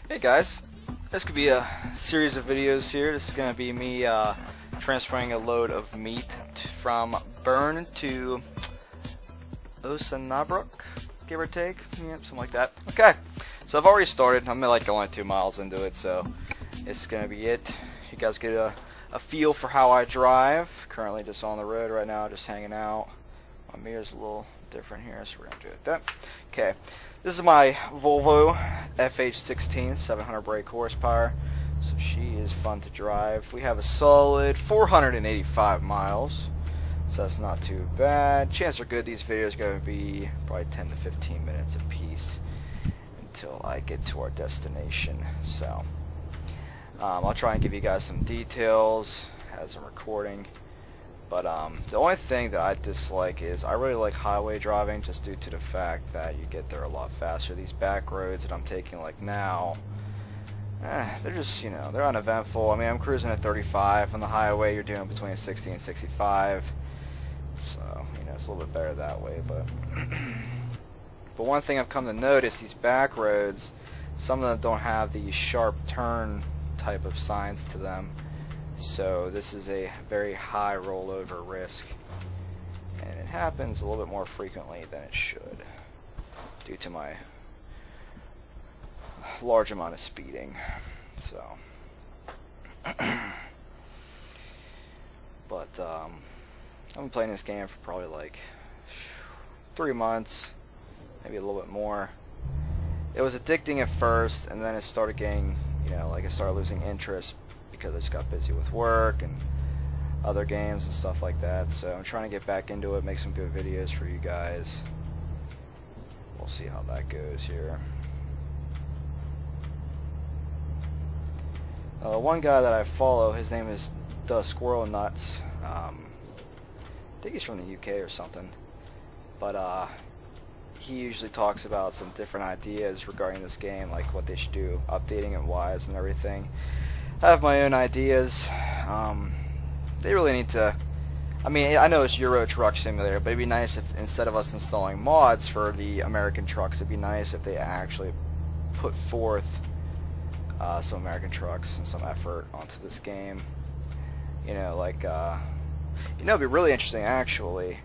Hey guys, this could be a series of videos here. This is going to be me transferring a load of meat from Bern to Osnabruck, give or take, yeah, something like that. Okay, so I've already started. I'm like only 2 miles into it, so it's going to be it. You guys get a feel for how I drive. Currently just on the road right now, just hanging out. My mirror's a little different here, so we're going to do it that. Okay, this is my Volvo FH16, 700 brake horsepower, so she is fun to drive. We have a solid 485 miles, so that's not too bad. Chances are good these videos are going to be probably 10 to 15 minutes a piece until I get to our destination. So I'll try and give you guys some details as I'm recording. But the only thing that I dislike is I really like highway driving, just due to the fact that you get there a lot faster. These back roads that I'm taking like now, they're just, you know, they're uneventful. I mean, I'm cruising at 35 on the highway. You're doing between 60 and 65, so you know it's a little bit better that way. But but one thing I've come to notice, these back roads, some of them don't have these sharp turn type of signs to them. So this is a very high rollover risk, and it happens a little bit more frequently than it should due to my large amount of speeding. So but I've been playing this game for probably like 3 months, maybe a little bit more. It was addicting at first, and then it started getting, you know, like I started losing interest because I just got busy with work and other games and stuff like that. So I'm trying to get back into it, make some good videos for you guys. We'll see how that goes here. One guy that I follow, his name is The Squirrel Nuts. I think he's from the UK or something. But he usually talks about some different ideas regarding this game, like what they should do, updating it wise and everything. I have my own ideas. They really need to, I mean, I know it's Euro Truck Simulator, but it'd be nice if instead of us installing mods for the American trucks, it'd be nice if they actually put forth some American trucks and some effort onto this game. You know, like, you know, it'd be really interesting actually.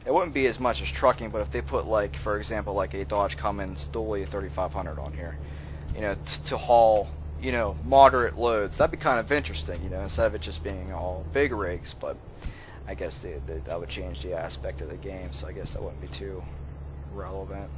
It wouldn't be as much as trucking, but if they put, like, for example, like a Dodge Cummins Dually 3500 on here, you know, to haul, you know, moderate loads, that'd be kind of interesting, you know, instead of it just being all big rigs. But I guess that would change the aspect of the game, so I guess that wouldn't be too relevant.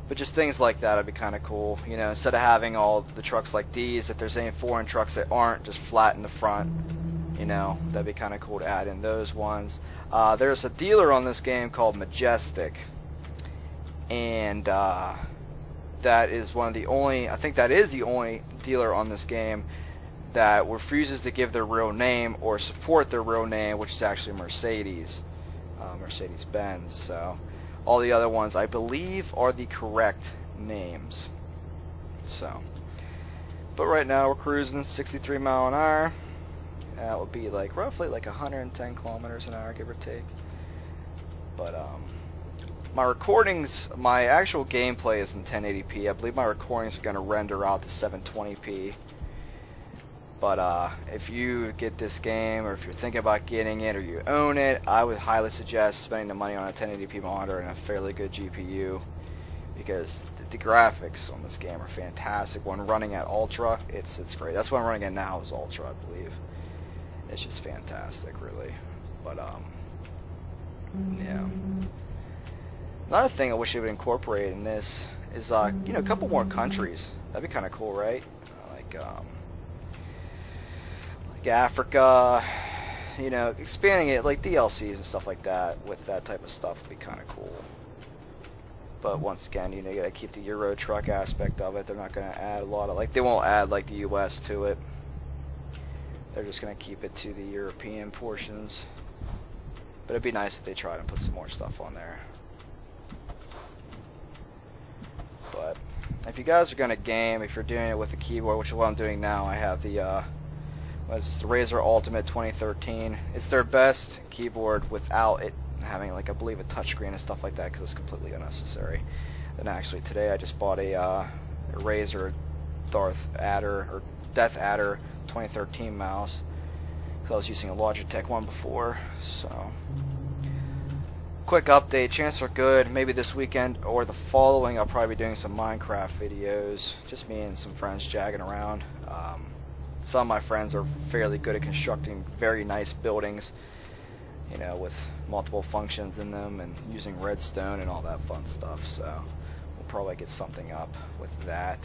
But just things like that would be kind of cool, you know, instead of having all the trucks like these, if there's any foreign trucks that aren't just flat in the front, you know, that'd be kind of cool to add in those ones. There's a dealer on this game called Majestic, and that is one of the only, I think that is the only dealer on this game that refuses to give their real name or support their real name, which is actually Mercedes, Mercedes-Benz. So all the other ones, I believe, are the correct names. So, but right now we're cruising 63 mile an hour. That would be like roughly like 110 kilometers an hour, give or take. But my recordings, my actual gameplay is in 1080p. I believe my recordings are going to render out to 720p. But if you get this game, or if you're thinking about getting it, or you own it, I would highly suggest spending the money on a 1080p monitor and a fairly good GPU, because the graphics on this game are fantastic. When running at Ultra, it's great. That's what I'm running at now, is Ultra, I believe. It's just fantastic, really. But yeah. Another thing I wish they would incorporate in this is, you know, a couple more countries. That'd be kind of cool, right? Like Africa, you know, expanding it, like DLCs and stuff like that with that type of stuff would be kind of cool. But once again, you know, you gotta keep the Euro truck aspect of it. They're not gonna add a lot of, like, they won't add like the US to it. They're just gonna keep it to the European portions. But it'd be nice if they tried and put some more stuff on there. But if you guys are gonna game, if you're doing it with the keyboard, which is what I'm doing now, I have the what is this, the Razer Ultimate 2013. It's their best keyboard without it having, like, I believe a touchscreen and stuff like that, because it's completely unnecessary. Then actually today I just bought a Razer Death Adder 2013 mouse, because I was using a Logitech one before. So, quick update, chances are good, maybe this weekend or the following I'll probably be doing some Minecraft videos, just me and some friends jagging around. Some of my friends are fairly good at constructing very nice buildings, you know, with multiple functions in them and using redstone and all that fun stuff, so we'll probably get something up with that.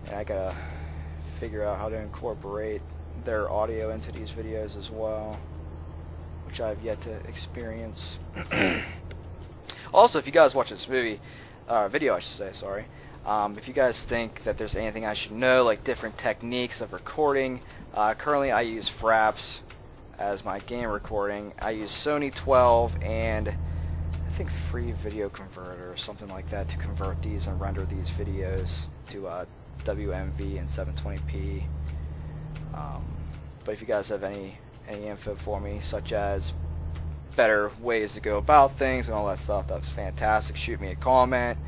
And I gotta figure out how to incorporate their audio into these videos as well, which I've yet to experience. Also, if you guys watch this video, I should say, sorry, if you guys think that there's anything I should know, like different techniques of recording, currently I use Fraps as my game recording. I use Sony 12 and I think Free Video Converter or something like that to convert these and render these videos to WMV and 720p. But if you guys have any info for me, such as better ways to go about things and all that stuff, that's fantastic. Shoot me a comment.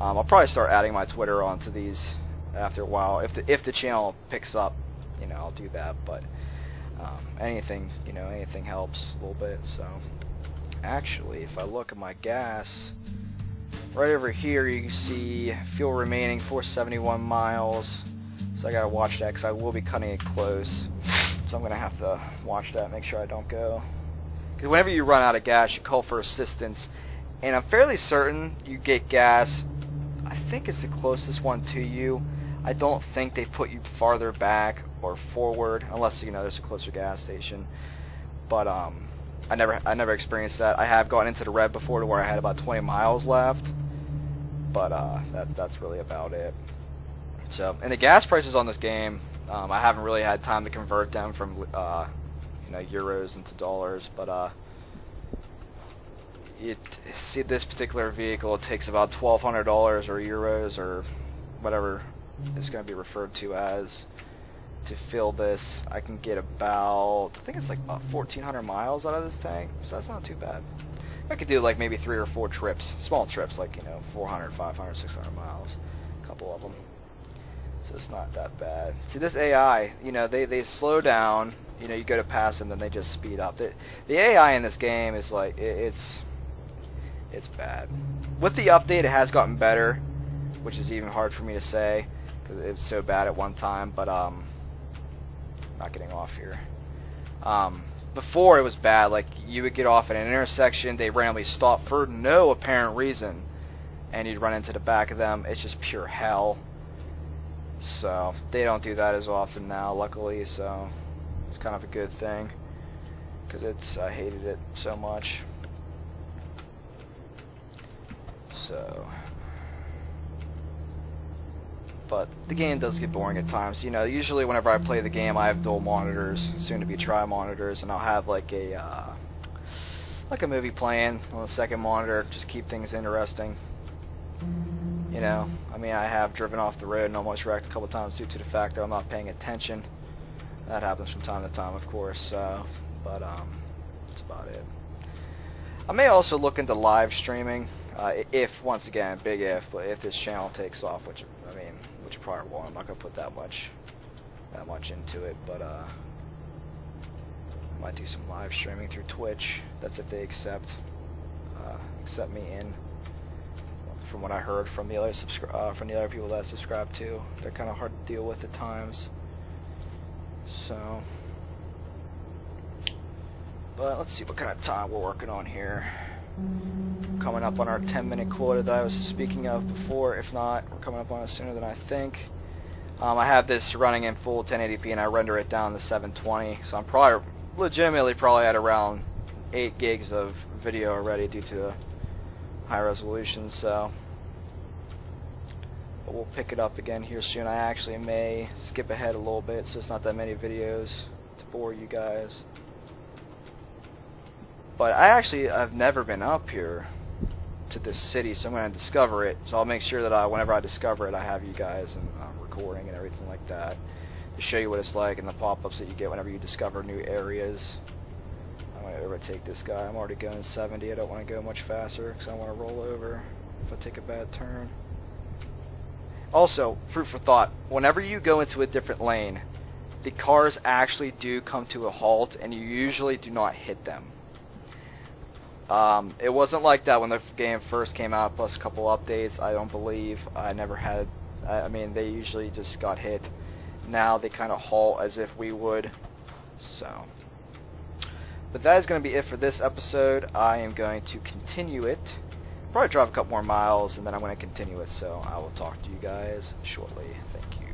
I'll probably start adding my Twitter onto these after a while. If the channel picks up, you know, I'll do that. But anything, you know, anything helps a little bit. So actually, if I look at my gas, right over here you can see fuel remaining 471 miles. So I gotta watch that because I will be cutting it close. So I'm gonna have to watch that, make sure I don't go. Because whenever you run out of gas, you call for assistance, and I'm fairly certain you get gas. I think it's the closest one to you. I don't think they put you farther back or forward, unless, you know, there's a closer gas station. But I never experienced that. I have gotten into the red before to where I had about 20 miles left, but that's really about it. So, and the gas prices on this game, I haven't really had time to convert them from you know, euros into dollars, but see this particular vehicle, it takes about $1,200 or euros or whatever it's going to be referred to as to fill this. I can get about, I think it's like about 1,400 miles out of this tank, so that's not too bad. I could do like maybe 3 or 4 trips, small trips, like, you know, 400, 500, 600 miles, a couple of them. So it's not that bad. See, this AI, you know, they slow down. You know, you go to pass them, then they just speed up. The AI in this game is like, it's bad. With the update, it has gotten better, which is even hard for me to say because it was so bad at one time. But not getting off here. Before it was bad. Like, you would get off at an intersection, they randomly stop for no apparent reason, and you'd run into the back of them. It's just pure hell. So they don't do that as often now, luckily. So it's kind of a good thing, because I hated it so much. So, but the game does get boring at times. You know, usually whenever I play the game, I have dual monitors, soon to be tri monitors, and I'll have like a movie playing on the second monitor, just keep things interesting. You know, I mean, I have driven off the road and almost wrecked a couple times due to the fact that I'm not paying attention. That happens from time to time, of course, but that's about it. I may also look into live streaming, if, once again, big if, but if this channel takes off, which, I mean, which it probably won't. I'm not going to put that much into it, but I might do some live streaming through Twitch. That's if they accept me in. From what I heard from the other people that I subscribe to, they're kind of hard to deal with at times. So, but let's see what kind of time we're working on here. Coming up on our 10-minute quota that I was speaking of before. If not, we're coming up on it sooner than I think. I have this running in full 1080p and I render it down to 720, so I'm legitimately at around 8 gigs of video already due to the high resolution. So, but we'll pick it up again here soon. I actually may skip ahead a little bit so it's not that many videos to bore you guys. But I've never been up here to this city, so I'm going to discover it. So I'll make sure that whenever I discover it, I have you guys and recording and everything like that to show you what it's like and the pop-ups that you get whenever you discover new areas. I'm going to overtake this guy. I'm already going 70. I don't want to go much faster because I want to roll over if I take a bad turn. Also, food for thought, whenever you go into a different lane, the cars actually do come to a halt, and you usually do not hit them. It wasn't like that when the game first came out, plus a couple updates, I don't believe. I never had, I mean, they usually just got hit. Now they kind of halt as if we would, so. But that is going to be it for this episode. I am going to continue it. Probably drive a couple more miles, and then I'm going to continue it, so I will talk to you guys shortly. Thank you.